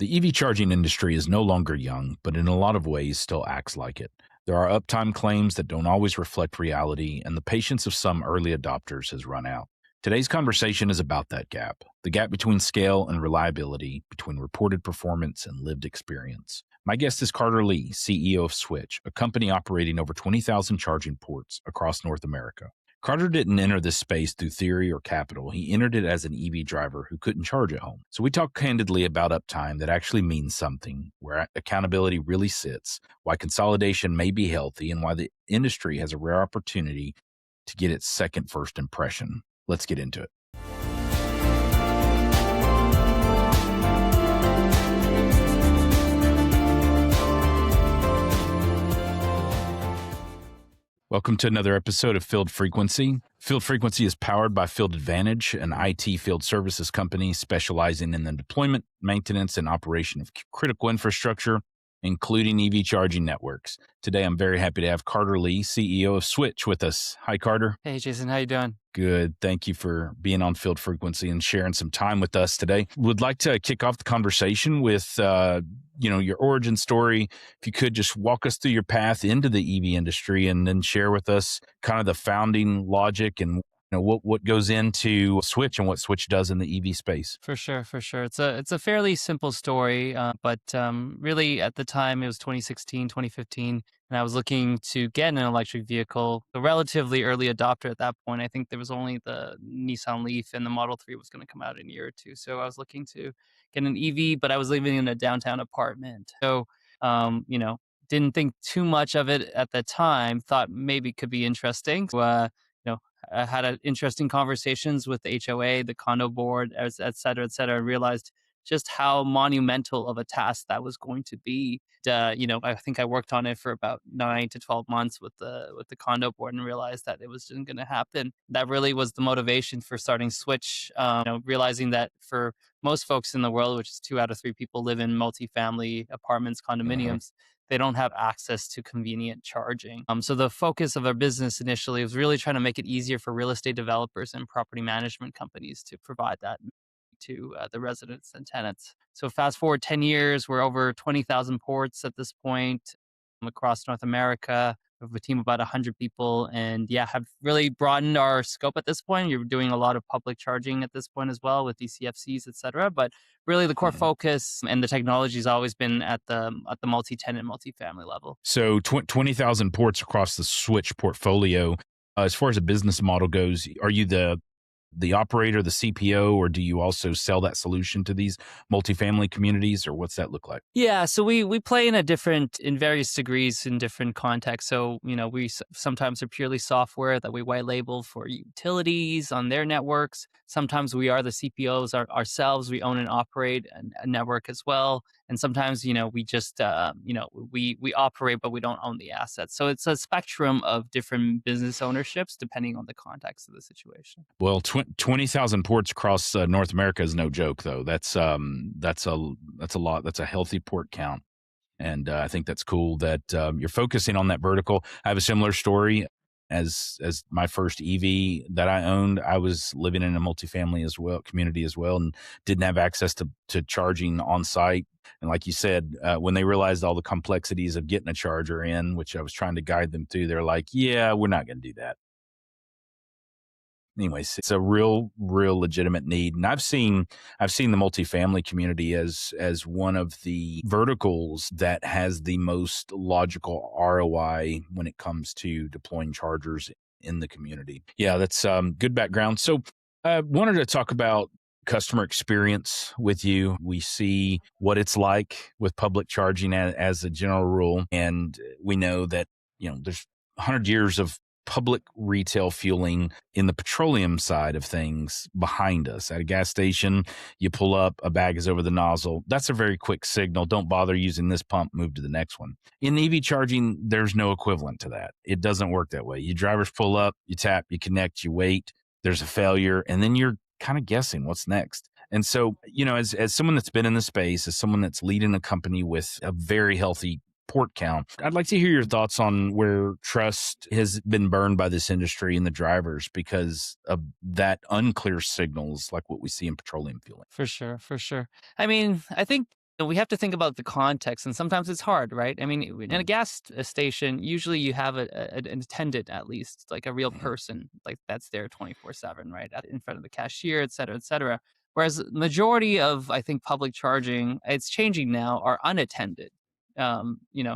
The EV charging industry is no longer young, but in a lot of ways still acts like it. There are uptime claims that don't always reflect reality, and the patience of some early adopters has run out. Today's conversation is about that gap, the gap between scale and reliability, between reported performance and lived experience. My guest is Carter Lee, CEO of Switch, a company operating over 20,000 charging ports across North America. Carter didn't enter this space through theory or capital. He entered it as an EV driver who couldn't charge at home. So we talk candidly about uptime that actually means something, where accountability really sits, why consolidation may be healthy, and why the industry has a rare opportunity to get its second first impression. Let's get into it. Welcome to another episode of Field Frequency. Field Frequency is powered by Field Advantage, an IT field services company specializing in the deployment, maintenance, and operation of critical infrastructure, including EV charging networks. Today, I'm very happy to have Carter Lee, CEO of Switch, with us. Hi, Carter. Hey, Jason. How you doing? Good. Thank you for being on Field Frequency and sharing some time with us today. Would like to kick off the conversation with, your origin story. If you could just walk us through your path into the EV industry and then share with us kind of the founding logic and what goes into Switch and what Switch does in the EV space. For sure. It's a fairly simple story, but really at the time it was 2016, 2015, and I was looking to get an electric vehicle. A relatively early adopter at that point. I think there was only the Nissan Leaf and the Model 3 was going to come out in a year or two. So I was looking to get an EV, but I was living in a downtown apartment. So, didn't think too much of it at the time. Thought maybe it could be interesting. I had interesting conversations with the HOA, the condo board, et cetera, and realized just how monumental of a task that was going to be. I think I worked on it for about 9 to 12 months with the condo board and realized that it wasn't going to happen. That really was the motivation for starting Switch. Realizing that for most folks in the world, which is 2 out of 3 people live in multifamily apartments, condominiums, they don't have access to convenient charging. So the focus of our business initially was really trying to make it easier for real estate developers and property management companies to provide that to the residents and tenants. So fast forward 10 years, we're over 20,000 ports at this point across North America. We have a team of about 100 people and have really broadened our scope at this point. You're doing a lot of public charging at this point as well with DCFCs, et cetera. But really the core focus and the technology has always been at the multi-tenant, multifamily level. So 20,000 ports across the Switch portfolio. As far as a business model goes, are you the operator, the CPO, or do you also sell that solution to these multifamily communities, or what's that look like? Yeah, so we play in various degrees in different contexts. So, we sometimes are purely software that we white label for utilities on their networks. Sometimes we are the CPOs ourselves. We own and operate a network as well. And sometimes, we just, we operate, but we don't own the assets. So it's a spectrum of different business ownerships depending on the context of the situation. Well, 20,000 ports across North America is no joke, though. That's a lot. That's a healthy port count, and I think that's cool that you're focusing on that vertical. I have a similar story. As my first EV that I owned, I was living in a multifamily community as well, and didn't have access to charging on site. And like you said, when they realized all the complexities of getting a charger in, which I was trying to guide them through, they're like, "Yeah, we're not going to do that." Anyways, it's a real legitimate need. And I've seen the multifamily community as one of the verticals that has the most logical ROI when it comes to deploying chargers in the community. Yeah, that's good background. So I wanted to talk about customer experience with you. We see what it's like with public charging as a general rule. And we know that, there's 100 years of public retail fueling in the petroleum side of things behind us. At a gas station, you pull up, a bag is over the nozzle. That's a very quick signal. Don't bother using this pump, move to the next one. In EV charging, there's no equivalent to that. It doesn't work that way. You drivers pull up, you tap, you connect, you wait, there's a failure, and then you're kind of guessing what's next. And so, as someone that's been in the space, as someone that's leading a company with a very healthy port count, I'd like to hear your thoughts on where trust has been burned by this industry and the drivers because of that unclear signals like what we see in petroleum fueling. For sure. I mean, I think we have to think about the context, and sometimes it's hard, right? I mean, in a Mm, station, usually you have an attendant, at least, like a real mhm, person, like that's there 24/7, right, in front of the cashier, et cetera, et cetera. Whereas majority of, I think, public charging, it's changing now, are unattended.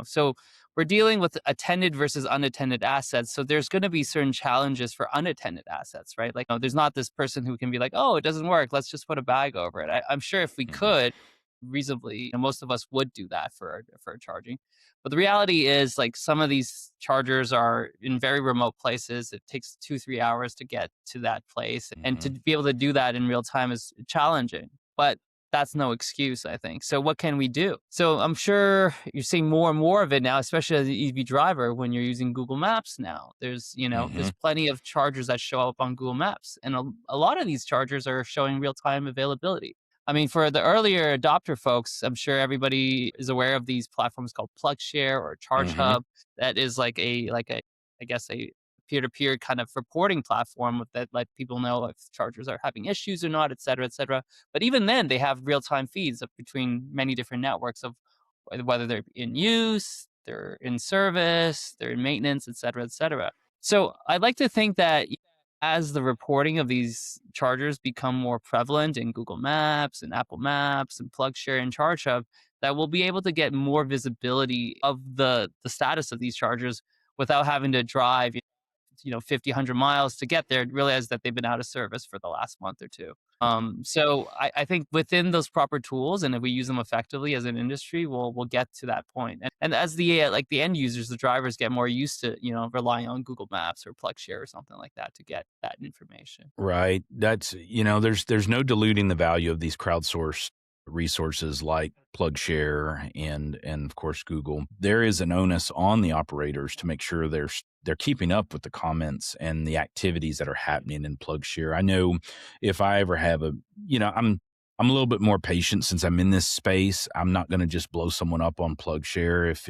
So we're dealing with attended versus unattended assets. So there's going to be certain challenges for unattended assets, right? Like, there's not this person who can be like, oh, it doesn't work. Let's just put a bag over it. I'm sure if we mhm, could reasonably, and most of us would do that for charging. But the reality is, like, some of these chargers are in very remote places. It takes 2-3 hours to get to that place, and to mhm, be able to do that in real time is challenging. But that's no excuse, I think. So what can we do? So I'm sure you're seeing more and more of it now, especially as an EV driver when you're using Google Maps now. There's mhm, plenty of chargers that show up on Google Maps, and a lot of these chargers are showing real time availability. I mean, for the earlier adopter folks, I'm sure everybody is aware of these platforms called PlugShare or Charge mhm. Hub. That is like a I guess a peer-to-peer kind of reporting platform that let people know if chargers are having issues or not, et cetera, et cetera. But even then, they have real-time feeds of between many different networks of whether they're in use, they're in service, they're in maintenance, et cetera, et cetera. So I'd like to think that as the reporting of these chargers become more prevalent in Google Maps and Apple Maps and PlugShare and ChargeHub, that we'll be able to get more visibility of the status of these chargers without having to drive 50, 100 miles to get there, and realize that they've been out of service for the last month or two. So I think within those proper tools, and if we use them effectively as an industry, we'll get to that point. And as the end users, the drivers get more used to relying on Google Maps or PlugShare or something like that to get that information. Right. There's no diluting the value of these crowdsourced resources like PlugShare and of course Google. There is an onus on the operators to make sure they're keeping up with the comments and the activities that are happening in PlugShare. I know if I ever have I'm a little bit more patient since I'm in this space. I'm not going to just blow someone up on PlugShare if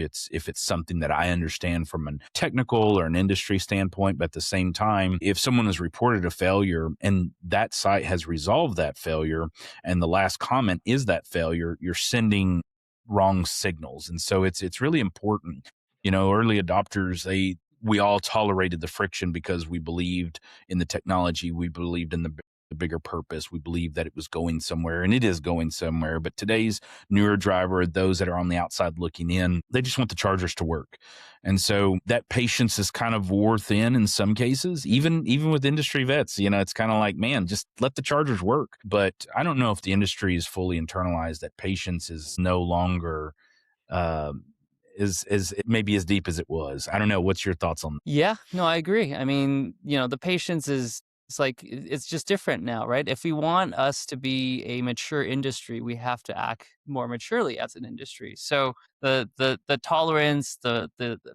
it's something that I understand from a technical or an industry standpoint. But at the same time, if someone has reported a failure and that site has resolved that failure, and the last comment is that failure, you're sending wrong signals. And so it's really important. Early adopters, we all tolerated the friction because we believed in the technology, we believed in the bigger purpose. We believe that it was going somewhere, and it is going somewhere. But today's newer driver, those that are on the outside looking in, they just want the chargers to work. And so that patience is kind of wore thin in some cases, even with industry vets. It's kind of like, man, just let the chargers work. But I don't know if the industry is fully internalized that patience is no longer um, is maybe as deep as it was. I don't know. What's your thoughts on? Yeah, no, I agree. I mean, the patience is it's like it's just different now, right? If we want us to be a mature industry, we have to act more maturely as an industry. So the tolerance, the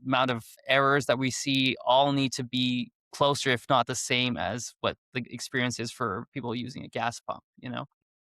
amount of errors that we see all need to be closer, if not the same as what the experience is for people using a gas pump.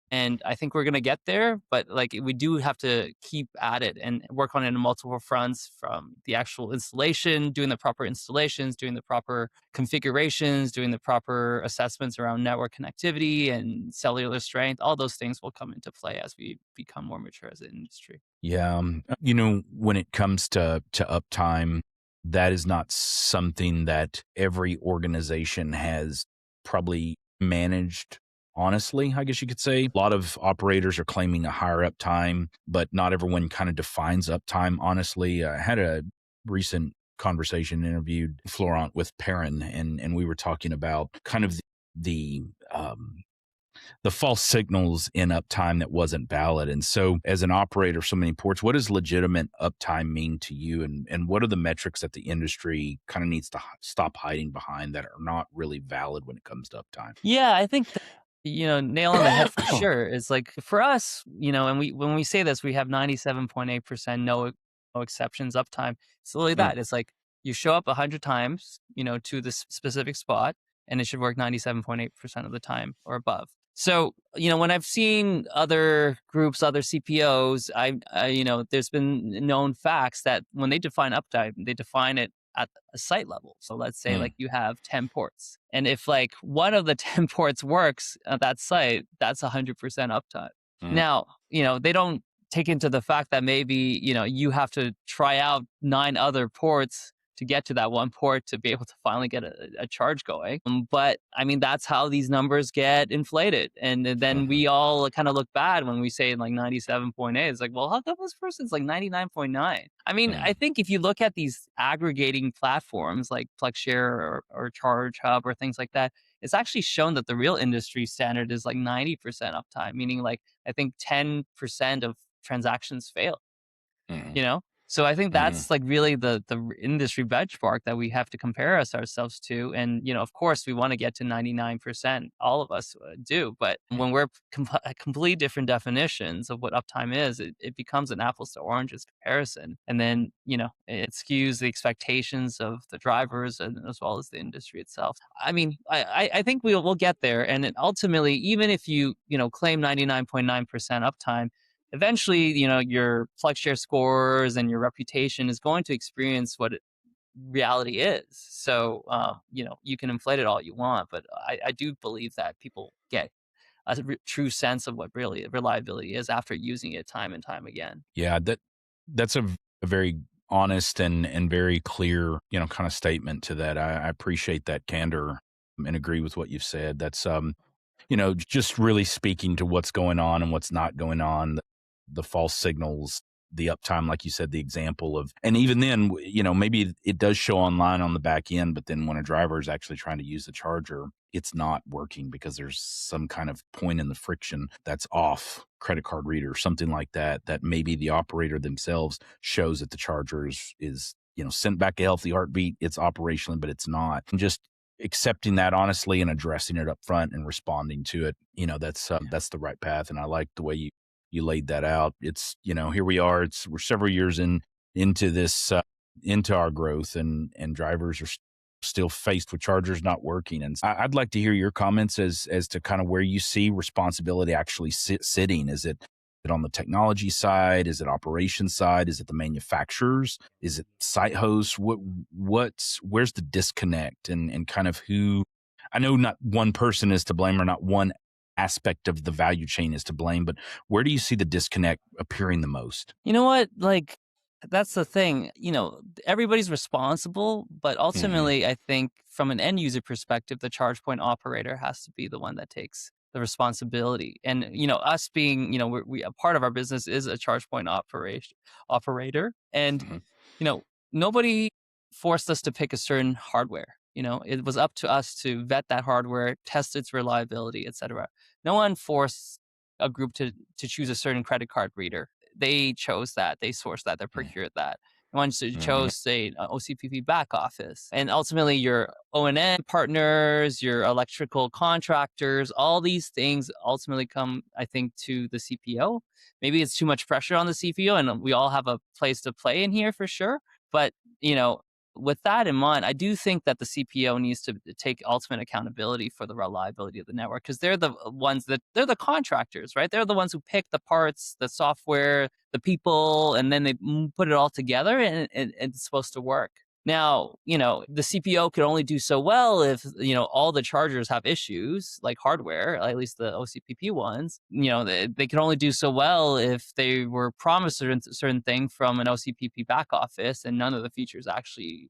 And I think we're gonna get there, but, like, we do have to keep at it and work on it in multiple fronts, from the actual installation, doing the proper installations, doing the proper configurations, doing the proper assessments around network connectivity and cellular strength. All those things will come into play as we become more mature as an industry. Yeah, when it comes to uptime, that is not something that every organization has probably managed honestly, I guess you could say. A lot of operators are claiming a higher uptime, but not everyone kind of defines uptime honestly. I had a recent conversation, interviewed Florent with Perrin, and we were talking about kind of the the false signals in uptime that wasn't valid. And so, as an operator of so many ports, what does legitimate uptime mean to you? And what are the metrics that the industry kind of needs to stop hiding behind that are not really valid when it comes to uptime? Yeah, I think nail on the head for sure. It's like for us, and when we say this, we have 97.8% no exceptions uptime. It's literally Mm, that. It's like you show up 100 times, to this specific spot, and it should work 97.8% of the time or above. So, when I've seen other groups, other CPOs, there's been known facts that when they define uptime, they define it at a site level. So let's say mm, like you have 10 ports. And if like one of the 10 ports works at that site, that's 100% uptime. mm, Now, they don't take into the fact that maybe, you have to try out 9 other ports to get to that one port to be able to finally get a charge going. But I mean, that's how these numbers get inflated. And then Mhm. we all kind of look bad when we say like 97.8. It's like, well, how come this person's like 99.9? I mean, I Mm, think if you look at these aggregating platforms like PlugShare or Charge Hub or things like that, it's actually shown that the real industry standard is like 90% uptime, meaning like I think 10% of transactions fail, mhm, you know? So I think mhm. that's like really the industry benchmark that we have to compare ourselves to. And, of course, we want to get to 99%. All of us do. But when we're completely different definitions of what uptime is, it becomes an apples to oranges comparison. And then, it skews the expectations of the drivers and as well as the industry itself. I mean, I think we'll get there. And then ultimately, even if you claim 99.9% uptime, eventually, your PlugShare scores and your reputation is going to experience what reality is. So, you can inflate it all you want, but I do believe that people get a true sense of what really reliability is after using it time and time again. Yeah, that's a very honest and very clear, kind of statement to that. I appreciate that candor and agree with what you've said. That's just really speaking to what's going on and what's not going on, the false signals, the uptime, like you said, the example of, and even then, maybe it does show online on the back end, but then when a driver is actually trying to use the charger, it's not working because there's some kind of point in the friction that's off, credit card reader, something like that, that maybe the operator themselves shows that the charger is sent back a healthy heartbeat. It's operational, but it's not. And just accepting that honestly and addressing it up front and responding to it, that's the right path. And I like the way you laid that out. It's, here we are. We're several years into this, into our growth, and drivers are still faced with chargers not working. And I'd like to hear your comments as to kind of where you see responsibility actually sitting. Is it on the technology side? Is it operations side? Is it the manufacturers? Is it site hosts? Where's the disconnect, and kind of who? I know not one person is to blame or not one aspect of the value chain is to blame, but where do you see the disconnect appearing the most? You know what? Like, that's the thing. Everybody's responsible, but Mhm, ultimately, I think from an end user perspective, the charge point operator has to be the one that takes the responsibility. And us being, a part of our business is a charge point operator, and mhm, nobody forced us to pick a certain hardware. It was up to us to vet that hardware, test its reliability, etc. No one forced a group to choose a certain credit card reader. They chose that, they sourced that, they mhm, procured that. Once you mhm, chose, say, OCPP back office, and ultimately your O&M partners, your electrical contractors, all these things ultimately come, I think, to the CPO. Maybe it's too much pressure on the CPO, and we all have a place to play in here for sure. But you know, with that in mind, I do think that the CPO needs to take ultimate accountability for the reliability of the network because they're the ones that they're the contractors, right? They're the ones who pick the parts, the software, the people, and then they put it all together and it's supposed to work. Now, the CPO could only do so well if, all the chargers have issues like hardware, at least the OCPP ones. They could only do so well if they were promised a certain thing from an OCPP back office and none of the features actually,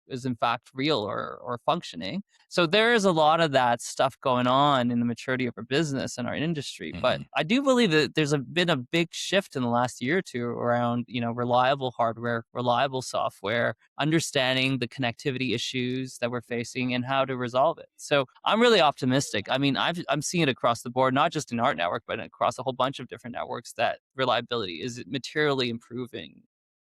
is in fact real or functioning. So there is a lot of that stuff going on in the maturity of our business and our industry. But mhm, I do believe that been a big shift in the last year or two around, reliable hardware, reliable software, understanding the connectivity issues that we're facing and how to resolve it. So I'm really optimistic. I mean, I'm seeing it across the board, not just in our network, but across a whole bunch of different networks that reliability is materially improving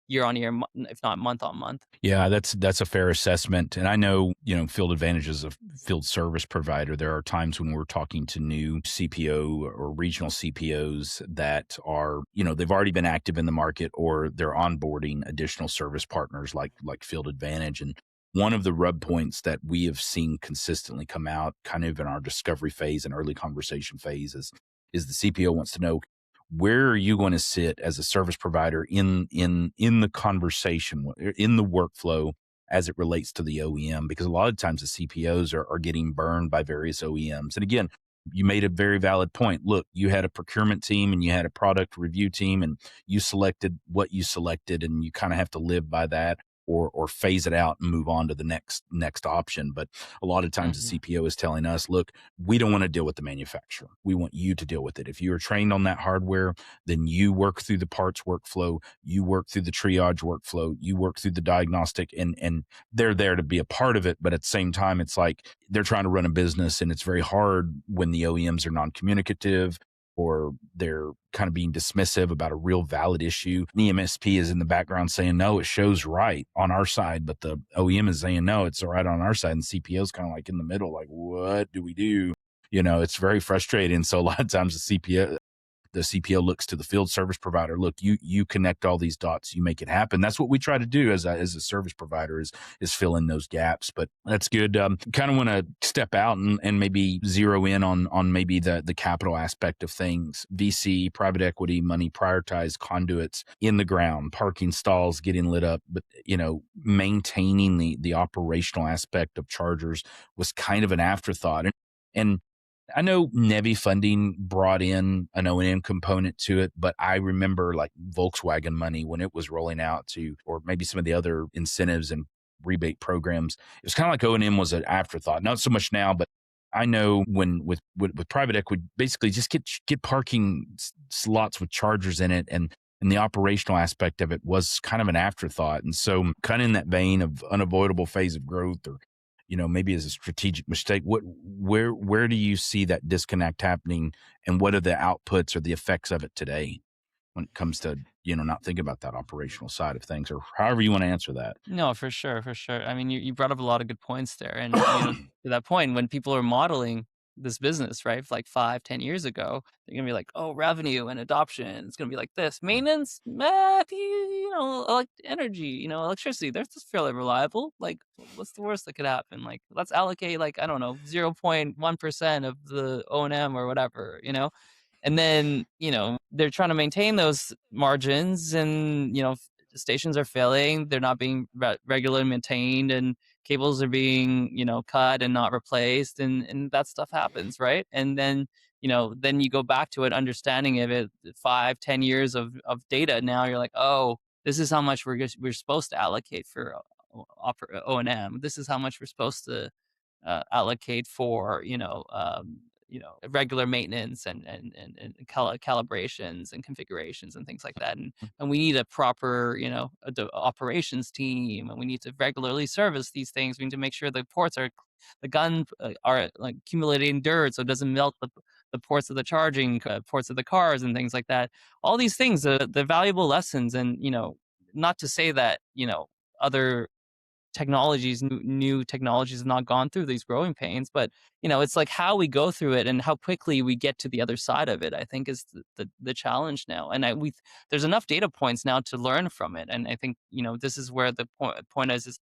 year on year, if not month on month. Yeah, that's a fair assessment. And I know, Field Advantage is a field service provider. There are times when we're talking to new CPO or regional CPOs that are, they've already been active in the market or they're onboarding additional service partners like Field Advantage. And one of the rub points that we have seen consistently come out kind of in our discovery phase and early conversation phase is the CPO wants to know, where are you going to sit as a service provider in the conversation, in the workflow as it relates to the OEM? Because a lot of times the CPOs are getting burned by various OEMs. And again, You made a very valid point. Look, you had a procurement team and you had a product review team, and you selected what you selected, and you kind of have to live by that, or phase it out and move on to the next option. But a lot of times the Mhm. CPO is telling us, look, we don't want to deal with the manufacturer. We want you to deal with it. If you are trained on that hardware, then you work through the parts workflow, you work through the triage workflow, you work through the diagnostic, and they're there to be a part of it. But at the same time, it's like they're trying to run a business, and it's very hard when the OEMs are non-communicative, or they're kind of being dismissive about a real valid issue. The MSP is in the background saying, no, it shows right on our side, but the OEM is saying, no, it's all right on our side. And CPO is kind of like in the middle, like, what do we do? It's very frustrating. So a lot of times the CPO looks to the field service provider. Look, you connect all these dots, you make it happen. That's what we try to do as a service provider, is fill in those gaps. But that's good. Kind of want to step out and maybe zero in on maybe the capital aspect of things. VC, private equity money, prioritize conduits in the ground, parking stalls getting lit up, but maintaining the operational aspect of chargers was kind of an afterthought. And I know NEVI funding brought in an O&M component to it, but I remember like Volkswagen money when it was rolling out to, or maybe some of the other incentives and rebate programs. It was kind of like O&M was an afterthought. Not so much now, but I know when with private equity, basically just get parking slots with chargers in it, and the operational aspect of it was kind of an afterthought. And so, kind of in that vein of unavoidable phase of growth, or maybe as a strategic mistake, where do you see that disconnect happening, and what are the outputs or the effects of it today when it comes to not thinking about that operational side of things, or however you want to answer that? No, for sure, for sure. I mean, you brought up a lot of good points there. And to that point, when people are modeling this business, right, like 5, 10 years ago, they're gonna be like, oh, revenue and adoption, it's gonna be like this. Maintenance, like energy, electricity, that's fairly reliable. Like, what's the worst that could happen? Like, let's allocate, like, I don't know, 0.1% of the O&M or whatever. And then, they're trying to maintain those margins, and, stations are failing. They're not being regularly maintained, and cables are being, cut and not replaced. And that stuff happens, right? And then, then you go back to it, understanding of it, 5, 10 years of data. Now you're like, oh, this is how much we're supposed to allocate for O&M. This is how much we're supposed to allocate for regular maintenance and calibrations and configurations and things like that. And we need a proper operations team, and we need to regularly service these things. We need to make sure the gun are like accumulating dirt so it doesn't melt the ports of the charging ports of the cars and things like that. All these things, the valuable lessons. And not to say that other new technologies have not gone through these growing pains, but it's like how we go through it and how quickly we get to the other side of it, I think, is the challenge now. And there's enough data points now to learn from it. And I think this is where the point is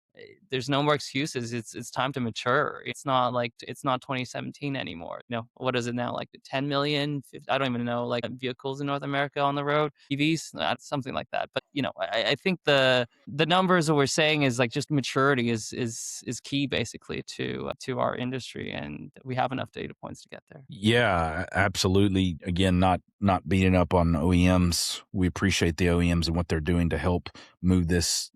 there's no more excuses. It's time to mature. It's not 2017 anymore. What is it now, like 10 million, I don't even know, like, vehicles in North America on the road, EVs, something like that. But I think the numbers that we're saying is like just maturity is key, basically, to our industry, and we have enough data points to get there. Yeah, absolutely. Again, not beating up on OEMs. We appreciate the OEMs and what they're doing to help move this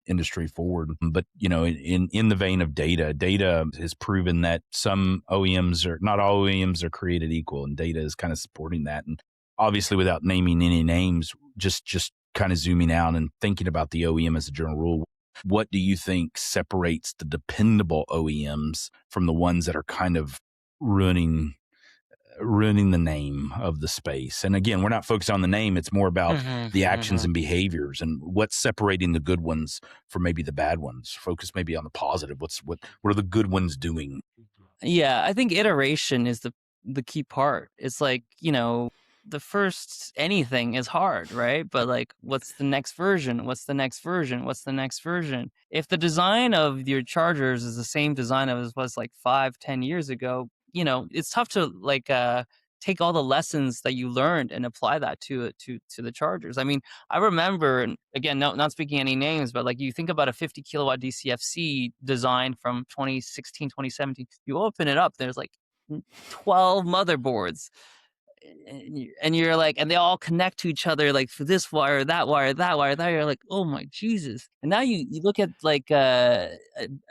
industry forward. But in the vein of data has proven that some OEMs are not all OEMs are created equal, and data is kind of supporting that. And obviously, without naming any names, just kind of zooming out and thinking about the OEM as a general rule, what do you think separates the dependable OEMs from the ones that are kind of ruining the name of the space? And again, we're not focused on the name. It's more about the actions and behaviors, and what's separating the good ones from maybe the bad ones. Focus maybe on the positive. What are the good ones doing? Yeah, I think iteration is the key part. It's like, the first anything is hard, right? But like, what's the next version? What's the next version? What's the next version? If the design of your chargers is the same design as was like 5, 10 years ago, it's tough to like take all the lessons that you learned and apply that to the chargers. I mean, I remember, and again, not speaking any names, but like, you think about a 50 kilowatt DCFC design from 2016, 2017, you open it up, there's like 12 motherboards, and you're like, and they all connect to each other like for this wire, that wire, that wire, that. You're like, oh my Jesus! And now you look at like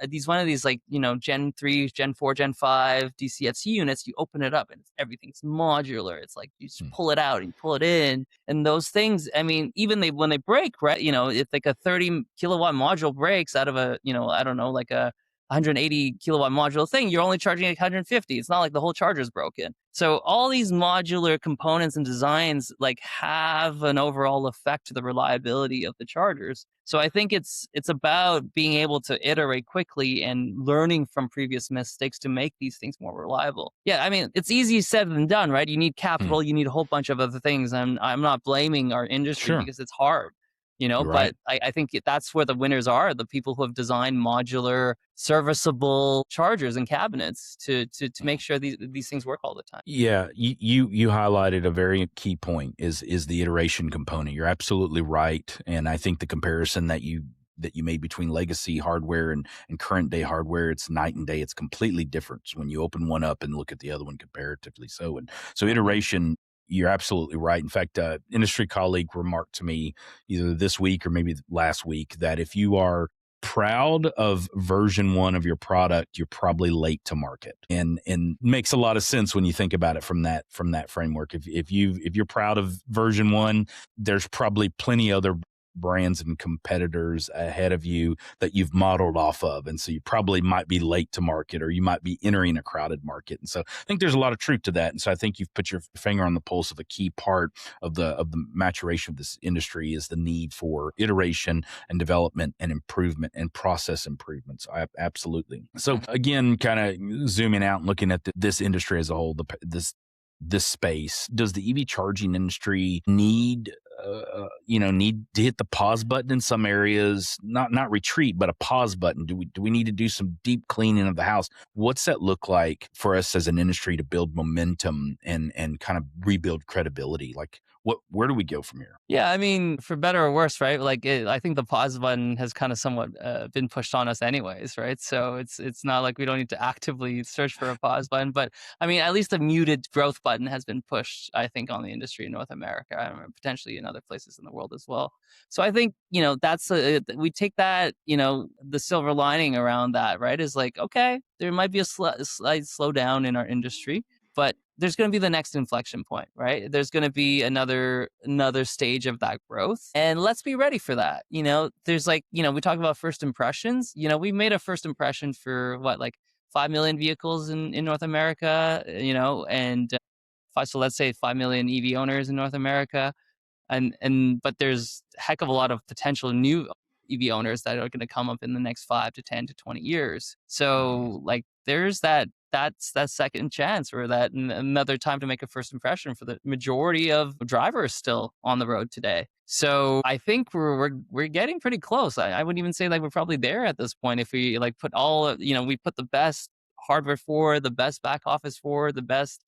these one of these like Gen 3, Gen 4, Gen 5 DCFC units. You open it up and everything's modular. It's like you just Hmm. pull it out and you pull it in, and those things. I mean, even they when they break, right? If like a 30 kilowatt module breaks out of a I don't know, like a 180 kilowatt module thing, you're only charging like 150. It's not like the whole charger's broken. So all these modular components and designs like have an overall effect to the reliability of the chargers. So I think it's about being able to iterate quickly and learning from previous mistakes to make these things more reliable. Yeah, I mean, it's easier said than done, right? You need Hmm. capital, you need a whole bunch of other things. I'm not blaming our industry Sure. because it's hard, You're right. but I think that's where the winners are, the people who have designed modular, serviceable chargers and cabinets to make sure these things work all the time. Yeah, you highlighted a very key point is the iteration component. You're absolutely right, and I think the comparison that you made between legacy hardware and current day hardware, it's night and day. It's completely different when you open one up and look at the other one comparatively. So Mhm. iteration. You're absolutely right. In fact, industry colleague remarked to me either this week or maybe last week that if you are proud of version one of your product, you're probably late to market. And makes a lot of sense when you think about it from that framework. If you're proud of version one, there's probably plenty other brands and competitors ahead of you that you've modeled off of. And so you probably might be late to market, or you might be entering a crowded market. And so I think there's a lot of truth to that. And so I think you've put your finger on the pulse of a key part of the maturation of this industry is the need for iteration and development and improvement and process improvements. Absolutely. So again, kind of zooming out and looking at this industry as a whole, this space, does the EV charging industry need to hit the pause button in some areas, not retreat, but a pause button? Do we need to do some deep cleaning of the house? What's that look like for us as an industry to build momentum and kind of rebuild credibility? Like where do we go from here? Yeah, I mean, for better or worse, right? Like, I think the pause button has kind of somewhat been pushed on us, anyways, right? So it's not like we don't need to actively search for a pause button, but I mean, at least a muted growth button has been pushed, I think, on the industry in North America, I don't know, potentially in other places in the world as well. So I think that's we take that, the silver lining around that, right? Is like, okay, there might be a slight slowdown in our industry, but there's going to be the next inflection point, right? There's going to be another stage of that growth, and let's be ready for that. There's like, we talk about first impressions. We made a first impression for what, like 5 million vehicles in North America, and so let's say 5 million EV owners in North America, and but there's a heck of a lot of potential new EV owners that are going to come up in the next 5 to 10 to 20 years. Mhm. So like there's that's that second chance, or that another time to make a first impression for the majority of drivers still on the road today. So I think we're getting pretty close. I wouldn't even say like we're probably there at this point if we like put we put the best hardware forward, the best back office forward, the best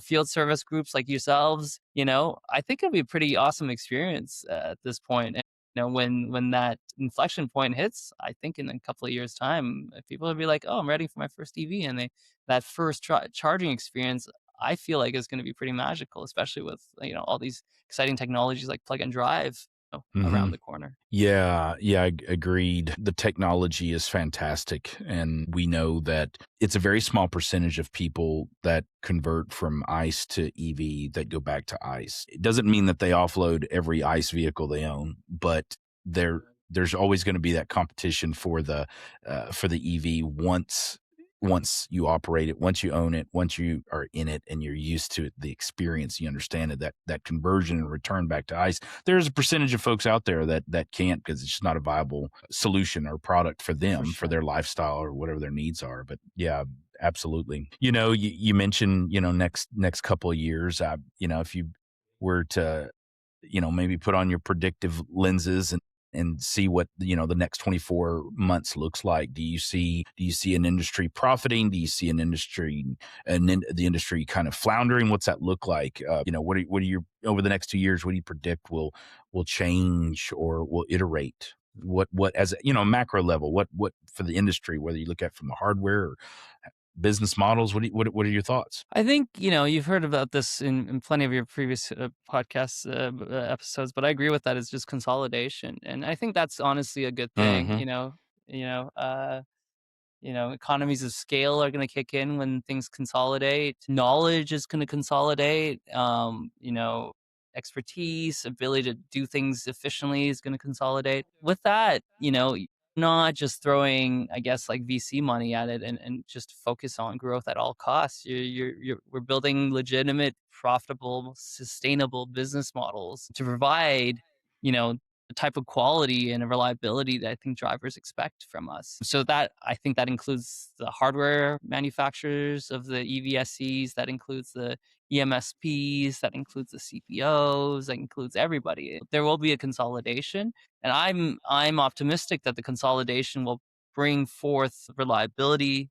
field service groups like yourselves. I think it'll be a pretty awesome experience at this point. And, when that inflection point hits, I think in a couple of years' time, people will be like, "Oh, I'm ready for my first EV," and that first charging experience, I feel like is going to be pretty magical, especially with all these exciting technologies like plug and drive around Mhm. the corner. Yeah, yeah, agreed. The technology is fantastic. And we know that it's a very small percentage of people that convert from ICE to EV that go back to ICE. It doesn't mean that they offload every ICE vehicle they own, but there's always going to be that competition for the EV once you operate it, once you own it, once you are in it and you're used to it, the experience, you understand it, that conversion and return back to ICE. There's a percentage of folks out there that can't, because it's just not a viable solution or product for For them, for sure. their lifestyle or whatever their needs are. But yeah, absolutely. You mentioned, next couple of years, if you were to, maybe put on your predictive lenses and see what, the next 24 months looks like. Do you see an industry profiting? Do you see the industry kind of floundering? What's that look like? What are your, over the next 2 years, what do you predict will change or will iterate? What as macro level, what for the industry, whether you look at from the hardware or business models? What are your thoughts? I think, you've heard about this in plenty of your previous podcast episodes, but I agree with that. It's just consolidation. And I think that's honestly a good thing, Hmm. you know, uh, economies of scale are going to kick in when things consolidate. Knowledge is going to consolidate. Expertise, ability to do things efficiently is going to consolidate. With that, not just throwing, I guess, like VC money at it and just focus on growth at all costs. We're building legitimate, profitable, sustainable business models to provide, the type of quality and reliability that I think drivers expect from us. So I think that includes the hardware manufacturers of the EVSEs, that includes the EMSPs, that includes the CPOs, that includes everybody. There will be a consolidation, and I'm optimistic that the consolidation will bring forth reliability,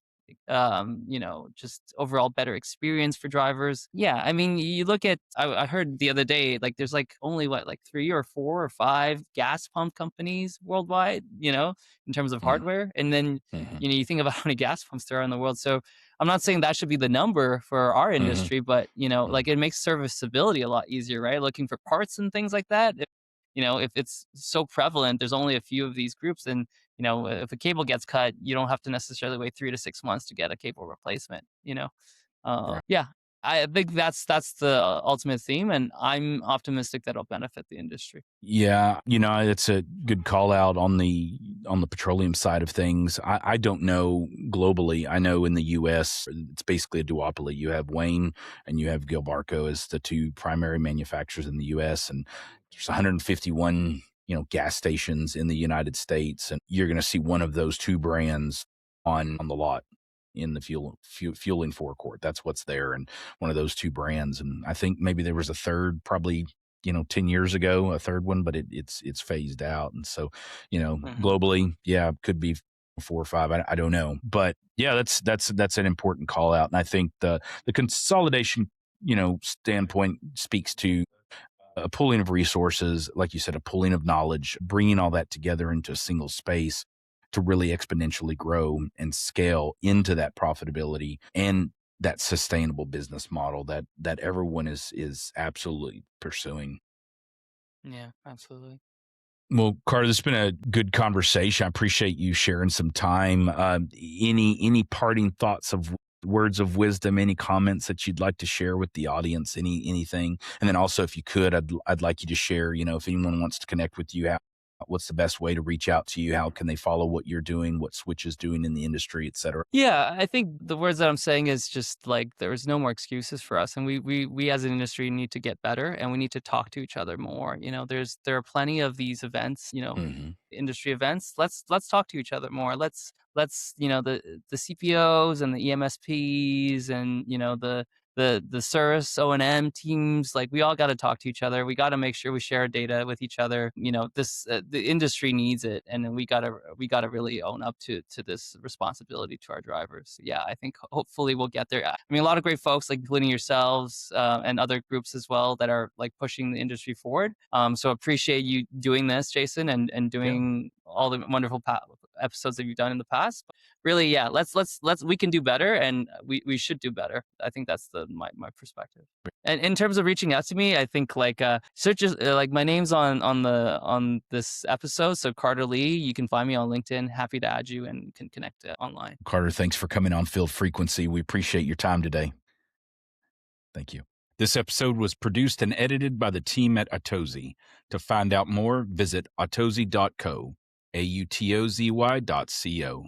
just overall better experience for drivers. Yeah, I mean, you look at, I heard the other day, like there's like only what, like 3 or 4 or 5 gas pump companies worldwide, in terms of Hmm. hardware. And then, Hmm. you think about how many gas pumps there are in the world. So I'm not saying that should be the number for our Hmm. industry, but, Hmm. like it makes serviceability a lot easier, right? Looking for parts and things like that. If it's so prevalent, there's only a few of these groups, and if a cable gets cut, you don't have to necessarily wait 3 to 6 months to get a cable replacement. Right. Yeah, I think that's the ultimate theme, and I'm optimistic that it'll benefit the industry. Yeah, it's a good call out on the petroleum side of things. I don't know globally. I know in the U.S. it's basically a duopoly. You have Wayne and you have Gilbarco as the two primary manufacturers in the U.S. and there's 151 gas stations in the United States, and you're going to see one of those two brands on the lot in the fueling forecourt. That's what's there, and one of those two brands. And I think maybe there was a third, probably 10 years ago, a third one, but it's phased out. And so, Hmm. globally, yeah, could be 4 or 5. I don't know, but yeah, that's an important call out. And I think the consolidation, standpoint speaks to a pooling of resources, like you said, a pooling of knowledge, bringing all that together into a single space to really exponentially grow and scale into that profitability and that sustainable business model that everyone is absolutely pursuing. Yeah, absolutely. Well, Carter, this has been a good conversation. I appreciate you sharing some time. Any parting thoughts of words of wisdom? Any comments that you'd like to share with the audience? Anything? And then also, if you could, I'd like you to share. If anyone wants to connect with you, what's the best way to reach out to you? How can they follow what you're doing? What Switch is doing in the industry, et cetera? Yeah, I think the words that I'm saying is just like there's no more excuses for us, and we as an industry need to get better, and we need to talk to each other more. There are plenty of these events, Hmm. industry events. Let's talk to each other more. Let's the CPOs and the EMSPs and the service O&M teams, like we all got to talk to each other. We got to make sure we share data with each other. This the industry needs it, and then we got to really own up to this responsibility to our drivers. Yeah, I think hopefully we'll get there. I mean, a lot of great folks, like including yourselves and other groups as well, that are like pushing the industry forward. So appreciate you doing this, Jason, and Yeah. doing all the wonderful episodes that you've done in the past. Really, yeah, let's we can do better, and we should do better. I think that's my perspective. And in terms of reaching out to me, I think like search like my name's on this episode, so Carter Lee. You can find me on LinkedIn. Happy to add you and can connect online. Carter, thanks for coming on Field Frequency. We appreciate your time today. Thank you. This episode was produced and edited by the team at Autozy. To find out more, visit autozy.co, AUTOZY.co.